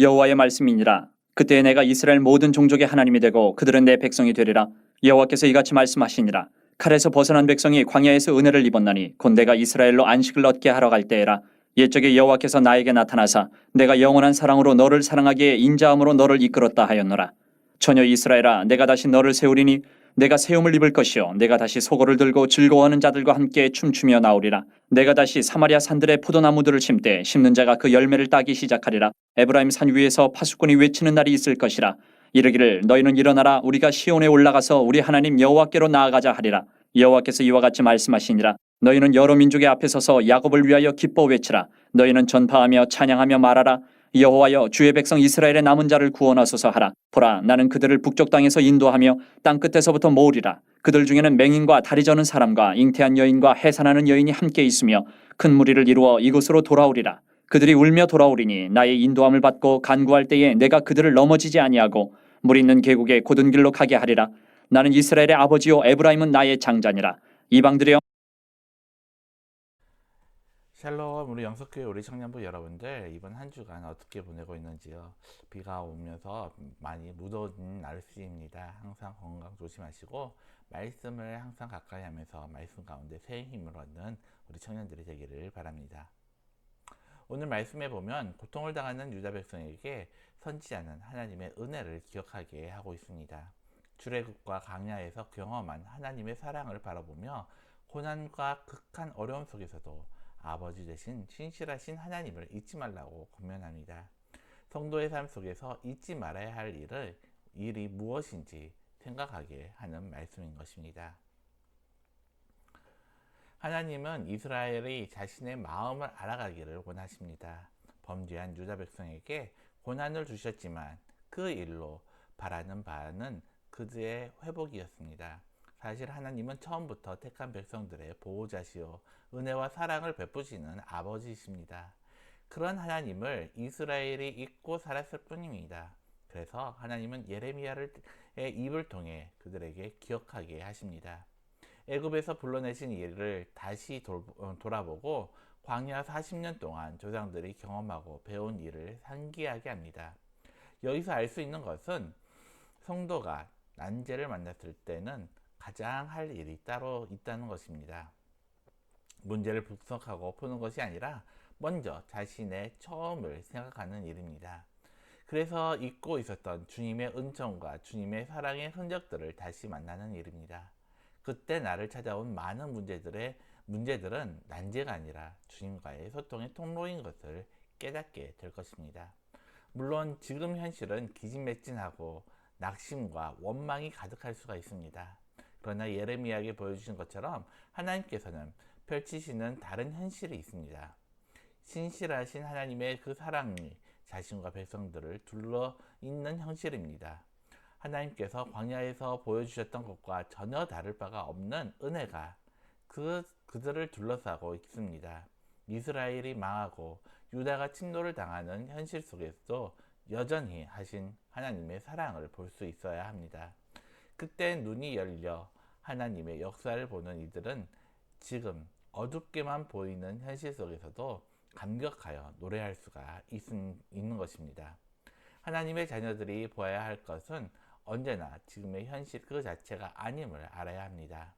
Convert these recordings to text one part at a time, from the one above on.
여호와의 말씀이니라. 그때 내가 이스라엘 모든 종족의 하나님이 되고 그들은 내 백성이 되리라. 여호와께서 이같이 말씀하시니라. 칼에서 벗어난 백성이 광야에서 은혜를 입었나니 곧 내가 이스라엘로 안식을 얻게 하러 갈 때에라. 옛적에 여호와께서 나에게 나타나사 내가 영원한 사랑으로 너를 사랑하기에 인자함으로 너를 이끌었다 하였노라. 처녀 이스라엘아, 내가 다시 너를 세우리니 내가 세움을 입을 것이요 내가 다시 소고를 들고 즐거워하는 자들과 함께 춤추며 나오리라. 내가 다시 사마리아 산들의 포도나무들을 심되 심는 자가 그 열매를 따기 시작하리라. 에브라임 산 위에서 파수꾼이 외치는 날이 있을 것이라. 이르기를 너희는 일어나라, 우리가 시온에 올라가서 우리 하나님 여호와께로 나아가자 하리라. 여호와께서 이와 같이 말씀하시니라. 너희는 여러 민족의 앞에 서서 야곱을 위하여 기뻐 외치라. 너희는 전파하며 찬양하며 말하라. 여호와여, 주의 백성 이스라엘의 남은 자를 구원하소서 하라. 보라, 나는 그들을 북쪽 땅에서 인도하며 땅 끝에서부터 모으리라. 그들 중에는 맹인과 다리 저는 사람과 잉태한 여인과 해산하는 여인이 함께 있으며 큰 무리를 이루어 이곳으로 돌아오리라. 그들이 울며 돌아오리니 나의 인도함을 받고 간구할 때에 내가 그들을 넘어지지 아니하고 물 있는 계곡에 곧은 길로 가게 하리라. 나는 이스라엘의 아버지요 에브라임은 나의 장자니라. 이방들이여. 샬롬, 우리 영석교회 우리 청년부 여러분들, 이번 한 주간 어떻게 보내고 있는지요? 비가 오면서 많이 무더운 날씨입니다. 항상 건강 조심하시고 말씀을 항상 가까이 하면서 말씀 가운데 새 힘을 얻는 우리 청년들이 되기를 바랍니다. 오늘 말씀에 보면 고통을 당하는 유다 백성에게 선지자는 하나님의 은혜를 기억하게 하고 있습니다. 출애굽과 광야에서 경험한 하나님의 사랑을 바라보며 고난과 극한 어려움 속에서도 아버지 되신 신실하신 하나님을 잊지 말라고 권면합니다. 성도의 삶 속에서 잊지 말아야 할 일이 무엇인지 생각하게 하는 말씀인 것입니다. 하나님은 이스라엘이 자신의 마음을 알아가기를 원하십니다. 범죄한 유다 백성에게 고난을 주셨지만 그 일로 바라는 바는 그들의 회복이었습니다. 사실 하나님은 처음부터 택한 백성들의 보호자시요 은혜와 사랑을 베푸시는 아버지이십니다. 그런 하나님을 이스라엘이 잊고 살았을 뿐입니다. 그래서 하나님은 예레미야의 입을 통해 그들에게 기억하게 하십니다. 애굽에서 불러내신 일을 다시 돌아보고 광야 40년 동안 조상들이 경험하고 배운 일을 상기하게 합니다. 여기서 알 수 있는 것은 성도가 난제를 만났을 때는 가장 할 일이 따로 있다는 것입니다. 문제를 분석하고 푸는 것이 아니라 먼저 자신의 처음을 생각하는 일입니다. 그래서 잊고 있었던 주님의 은총과 주님의 사랑의 흔적들을 다시 만나는 일입니다. 그때 나를 찾아온 많은 문제들은 난제가 아니라 주님과의 소통의 통로인 것을 깨닫게 될 것입니다. 물론 지금 현실은 기진맥진하고 낙심과 원망이 가득할 수가 있습니다. 그러나 예레미야에게 보여주신 것처럼 하나님께서는 펼치시는 다른 현실이 있습니다. 신실하신 하나님의 그 사랑이 자신과 백성들을 둘러 있는 현실입니다. 하나님께서 광야에서 보여주셨던 것과 전혀 다를 바가 없는 은혜가 그들을 둘러싸고 있습니다. 이스라엘이 망하고 유다가 침노를 당하는 현실 속에서도 여전히 하신 하나님의 사랑을 볼 수 있어야 합니다. 그때 눈이 열려 하나님의 역사를 보는 이들은 지금 어둡게만 보이는 현실 속에서도 감격하여 노래할 수가 있는 것입니다. 하나님의 자녀들이 보아야 할 것은 언제나 지금의 현실 그 자체가 아님을 알아야 합니다.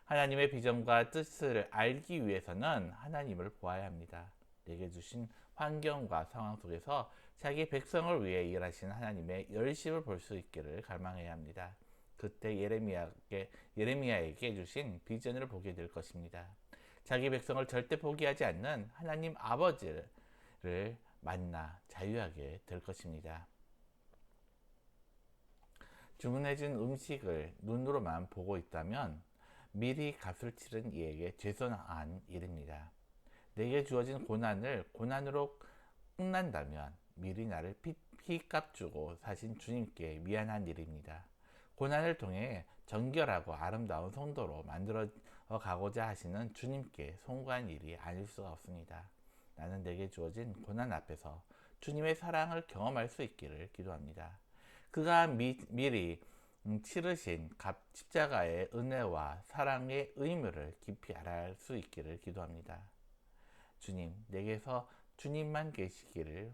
하나님의 비전과 뜻을 알기 위해서는 하나님을 보아야 합니다. 내게 주신 환경과 상황 속에서 자기 백성을 위해 일하신 하나님의 열심을 볼 수 있기를 갈망해야 합니다. 그때 예레미야에게 주신 비전을 보게 될 것입니다. 자기 백성을 절대 포기하지 않는 하나님 아버지를 만나 자유하게 될 것입니다. 주문해진 음식을 눈으로만 보고 있다면 미리 값을 치른 이에게 죄송한 일입니다. 내게 주어진 고난을 고난으로 끝난다면 미리 나를 피값 주고 사신 주님께 미안한 일입니다. 고난을 통해 정결하고 아름다운 성도로 만들어 가고자 하시는 주님께 송구한 일이 아닐 수가 없습니다. 나는 내게 주어진 고난 앞에서 주님의 사랑을 경험할 수 있기를 기도합니다. 그가 미리 치르신 십자가의 은혜와 사랑의 의무를 깊이 알아갈 수 있기를 기도합니다. 주님, 내게서 주님만 계시기를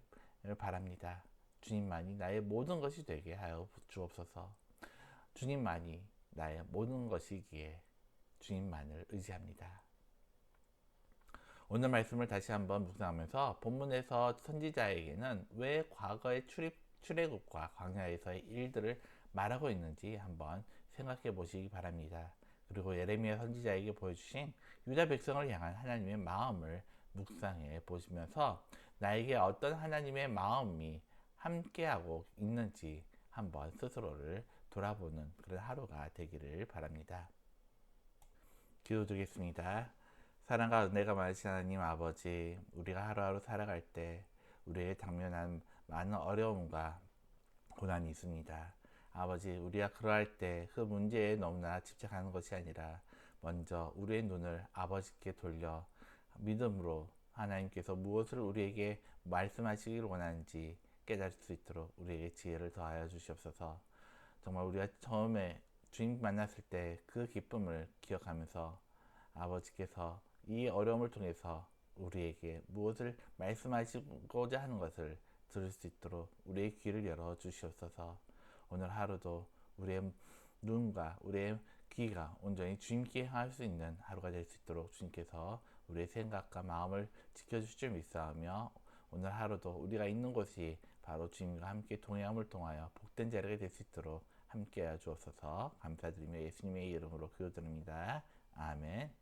바랍니다. 주님만이 나의 모든 것이 되게 하여 주옵소서. 주님만이 나의 모든 것이기에 주님만을 의지합니다. 오늘 말씀을 다시 한번 묵상하면서 본문에서 선지자에게는 왜 과거의 출애굽과 광야에서의 일들을 말하고 있는지 한번 생각해 보시기 바랍니다. 그리고 예레미야 선지자에게 보여주신 유다 백성을 향한 하나님의 마음을 묵상해 보시면서 나에게 어떤 하나님의 마음이 함께하고 있는지 한번 스스로를 돌아보는 그런 하루가 되기를 바랍니다. 기도드리겠습니다. 사랑과 은혜가 많으신 하나님 아버지, 우리가 하루하루 살아갈 때 우리의 당면한 많은 어려움과 고난이 있습니다. 아버지, 우리가 그러할 때 그 문제에 너무나 집착하는 것이 아니라 먼저 우리의 눈을 아버지께 돌려 믿음으로 하나님께서 무엇을 우리에게 말씀하시길 원하는지 깨달을 수 있도록 우리에게 지혜를 더하여 주시옵소서. 정말 우리가 처음에 주님 만났을 때 그 기쁨을 기억하면서 아버지께서 이 어려움을 통해서 우리에게 무엇을 말씀하시고자 하는 것을 들을 수 있도록 우리의 귀를 열어 주시옵소서. 오늘 하루도 우리의 눈과 우리의 귀가 온전히 주님께 향할 수 있는 하루가 될 수 있도록 주님께서 우리의 생각과 마음을 지켜주실 줄 믿사오며, 오늘 하루도 우리가 있는 곳이 바로 주님과 함께 동행함을 통하여 복된 자리가 될 수 있도록 함께하여 주옵소서. 감사드리며 예수님의 이름으로 기도드립니다. 아멘.